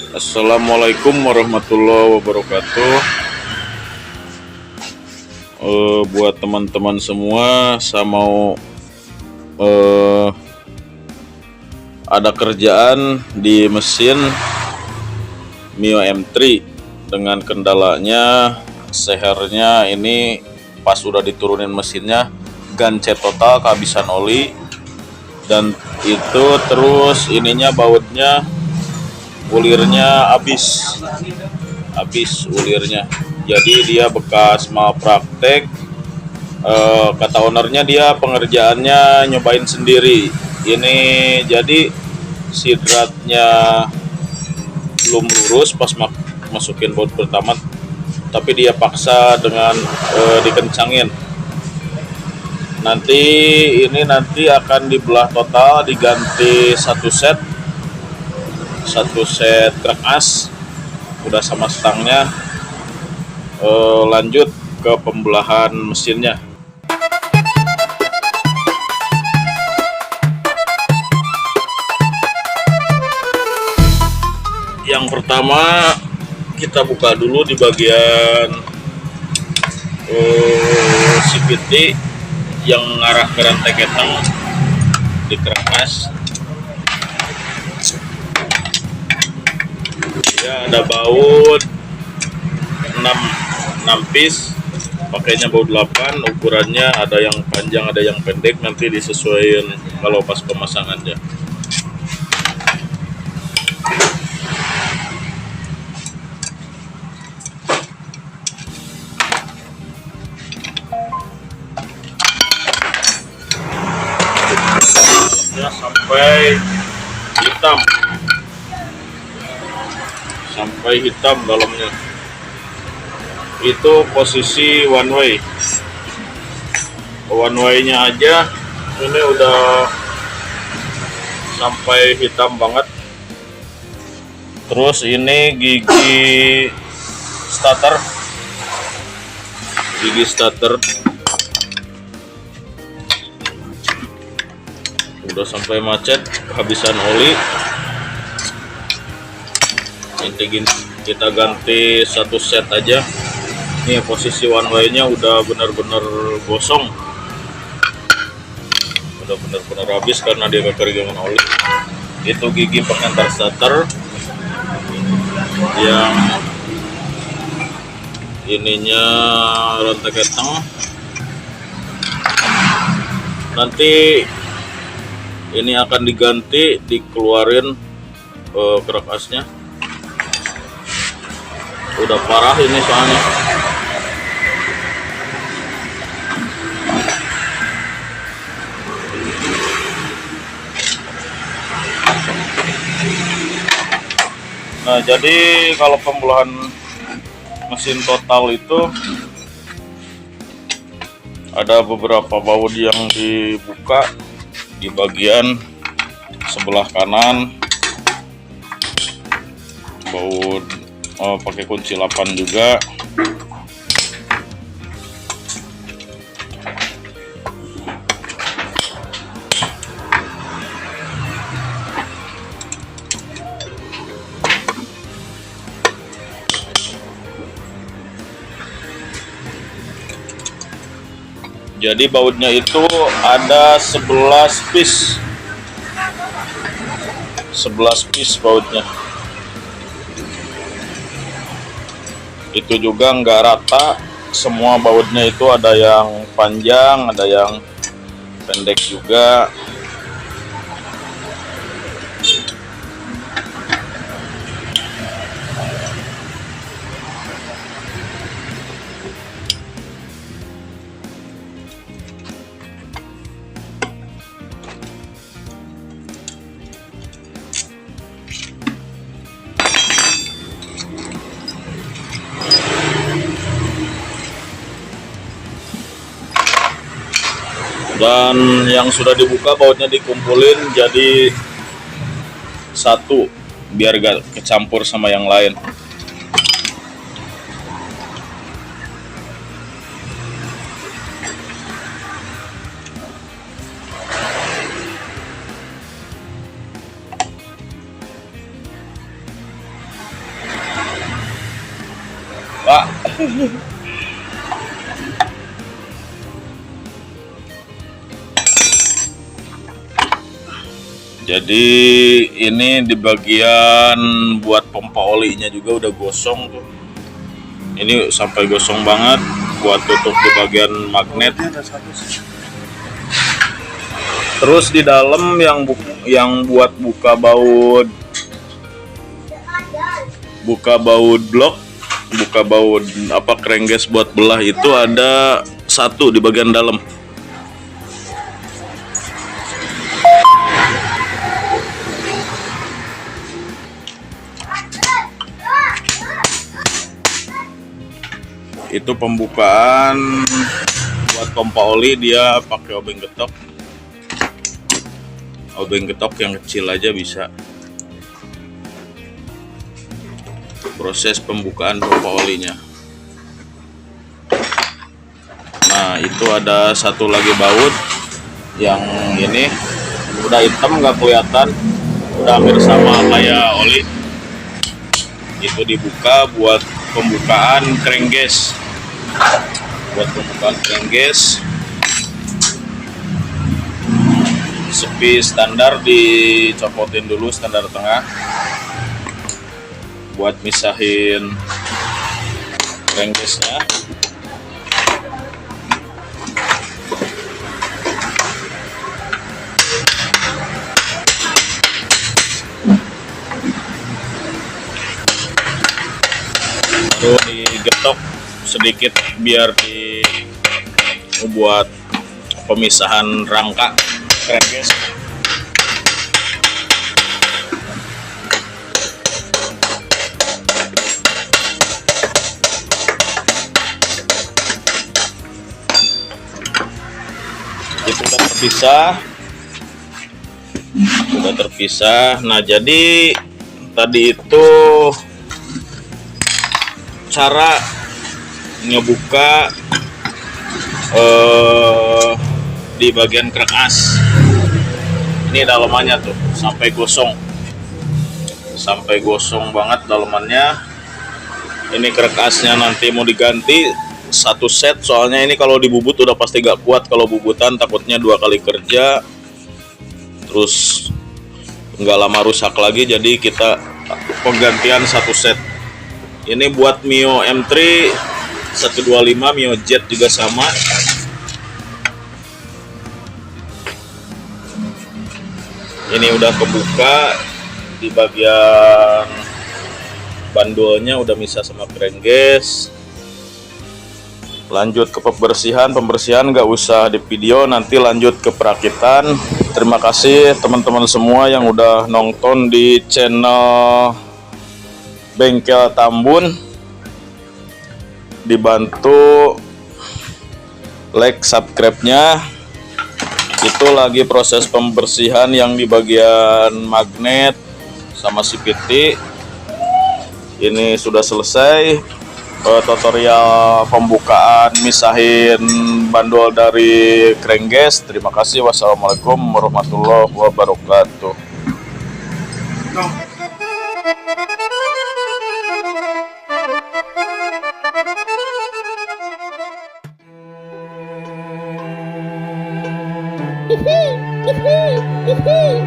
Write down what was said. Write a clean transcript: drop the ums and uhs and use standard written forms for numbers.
Assalamualaikum warahmatullahi wabarakatuh. Buat teman-teman semua, saya mau ada kerjaan di mesin Mio M3 dengan kendalanya sehernya ini pas udah diturunin mesinnya gancet total, kehabisan oli, dan itu terus ininya bautnya ulirnya habis ulirnya, jadi dia bekas malpraktek. Kata ownernya dia pengerjaannya nyobain sendiri ini, jadi sidratnya belum lurus pas masukin baut pertama, tapi dia paksa dengan dikencangin. Nanti akan dibelah total, diganti satu set krek as udah sama stangnya. Lanjut ke pembelahan mesinnya. Yang pertama kita buka dulu di bagian CVT yang ngarah ke rantai keteng di krek as. Ya, ada baut 6 piece, pakainya baut 8, ukurannya ada yang panjang ada yang pendek, nanti disesuaikan kalau pas pemasangannya. Ya, sampai hitam dalamnya. Itu posisi one way nya aja ini udah sampai hitam banget. Terus ini gigi starter udah sampai macet, kehabisan oli. Nanti kita ganti satu set aja. Ini posisi one way nya udah benar-benar gosong, udah benar-benar habis karena dia kekeringan oli. Itu gigi pengantar starter yang ininya rantai keteng. Nanti ini akan diganti, dikeluarin krek asnya. Udah parah ini soalnya. Nah, jadi kalau pembelahan mesin total itu ada beberapa baut yang dibuka di bagian sebelah kanan, baut pakai kunci 8 juga. Jadi bautnya itu ada 11 piece bautnya. Itu juga nggak rata, semua bautnya itu ada yang panjang, ada yang pendek juga. Dan yang sudah dibuka bautnya dikumpulin jadi satu biar gak kecampur sama yang lain. lupa. Jadi ini di bagian buat pompa olinya juga udah gosong tuh. Ini sampai gosong banget buat tutup di bagian magnet. Terus di dalam yang buat buka baut blok, buka baut apa krengges buat belah itu ada satu di bagian dalam. Itu pembukaan buat pompa oli, dia pakai obeng getok yang kecil aja bisa. Proses pembukaan pompa olinya. Nah, itu ada satu lagi baut yang ini udah hitam nggak kelihatan, udah hampir sama kayak oli. Itu dibuka buat pembukaan krengges. Sepi standar dicopotin dulu, standar tengah buat misahin krenggesnya. Lalu digetok sedikit biar buat pemisahan rangka krengges. Itu udah terpisah. Nah, jadi tadi itu cara ngebuka di bagian krek as. Ini dalamannya tuh sampai gosong banget dalamannya. Ini krek asnya nanti mau diganti satu set, soalnya ini kalau dibubut udah pasti gak kuat. Kalau bubutan takutnya 2 kali kerja terus nggak lama rusak lagi, jadi kita penggantian satu set. Ini buat Mio M3 125, Mio Jet juga sama. Ini udah kebuka di bagian bandolnya, udah misah sama krengges. Lanjut ke pembersihan nggak usah di video, nanti lanjut ke perakitan. Terima kasih teman-teman semua yang udah nonton di channel Bengkel Tambun. Dibantu like, subscribe-nya. Itu lagi proses pembersihan yang di bagian magnet sama CVT. Ini sudah selesai tutorial pembukaan misahin bandol dari krengges. Terima kasih. Wassalamualaikum warahmatullahi wabarakatuh. Hihi, hihi, hihi.